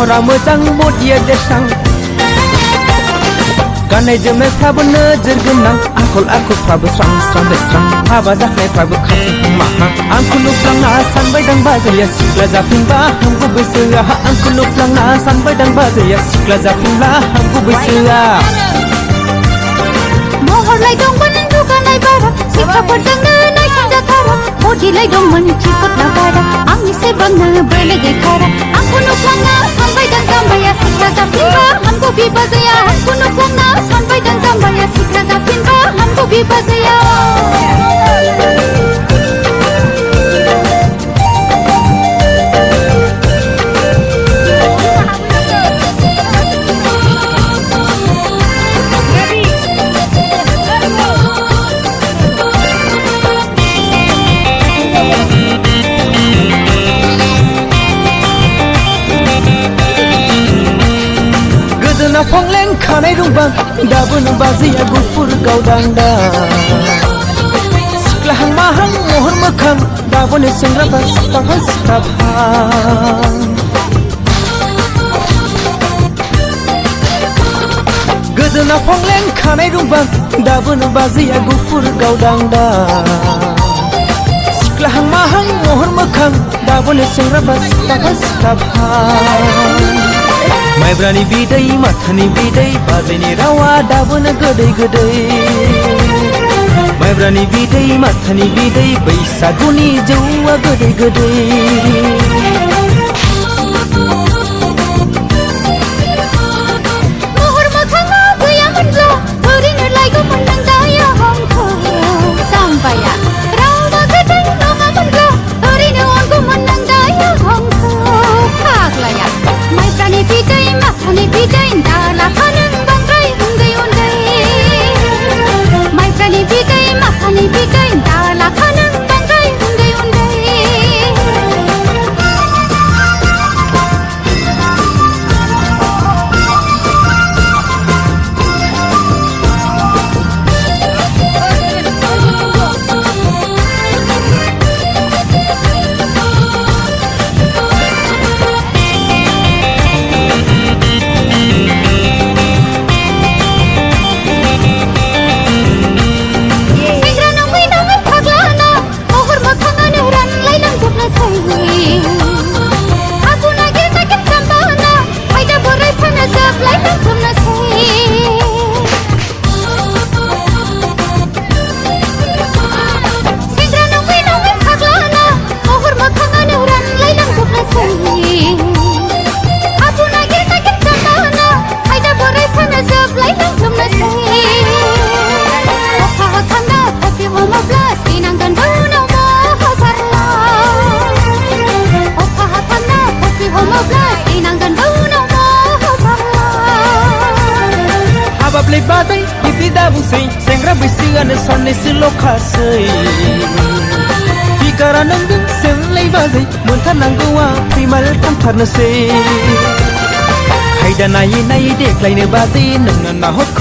महरा मोजां बडिया देरसां गाननाय जोमनायफ्राबो नोजोर गोनां आखल आखुफ्राबो स्रां स्रां बेस्रां हाबा जानायफ्राबो खाथिं माहा आंखौ नुफ्लांना सानबाय दां बाजैया सिख्ला जाफिनबा हामगौ बैसोआ आंखौ नुफ्लांना सानबाय दां बाजैया सिख्ला जाफिनब्ला हामगौ बैसोआ महरलाय दंमोन दुगानाय बारा सिख्लाफोरजोंनो नायसनजाथारा बडिलाय दंमोन थिफुटना बारा आंनि सेबांनो बोलो गैथारा आंखौ नुफ्लांना सानबाय दां जाम्बाया सिख्ला जाफिनबा हामगौ बिबाजैया आंखौ नुफ्लांना सानबाय दां जाम्बाया सिख्ला जाफिनबा हामगौ बिबाजैया फंलें खानाय रुंबां दाबो नों बाजैया गुफुर गावदांदा सिख्लाहां माहां महर मोखां दाबोनो सेंग्राफ्रा सिख्लाफा सिख्लाफा गोदोना फंलें खानाय रुंबां दाबो नों बाजैया गुफुर गावदांदा सिख्लाहां माहां महर मोखां दाबोनो सेंग्राफ्रा सिख्लाफा सिख्लाफा माइब्रानि बिदै माथानि बिदै बाजैनि रावा दाबोनो गोदै गोदै माइब्रानि बिदै माथानि बिदै बैसागुनि जौआ गोदै गोदै महर मोखाङा गैयामोनब्ला ओरैनो लायगौमोन नों दाया आंखौ जाम्बाया रावबो गोदै नङामोनब्ला ओरैनो अनगौमोन नों दाया आंखौ फाग्लाया माइब्रानि बिदै माथानि बिदै दालाफा नों बांद्राय उन्दै उन्दै माइब्रानि बिदै माथानि बिदै दालाफा नों बांद्राय उन्दै उन्दै हाबाब्लाय बाजै बिब्दि दाबुंसै सेंग्रा बैसोआनो साननैसोल' खासै फिगारा नोंदों सोंलाय बाजै मोनथारनांगौआ फैमाल थांथारनोसै खायदा नायै नायै देख्लायनो बाजै नोंनो नाहर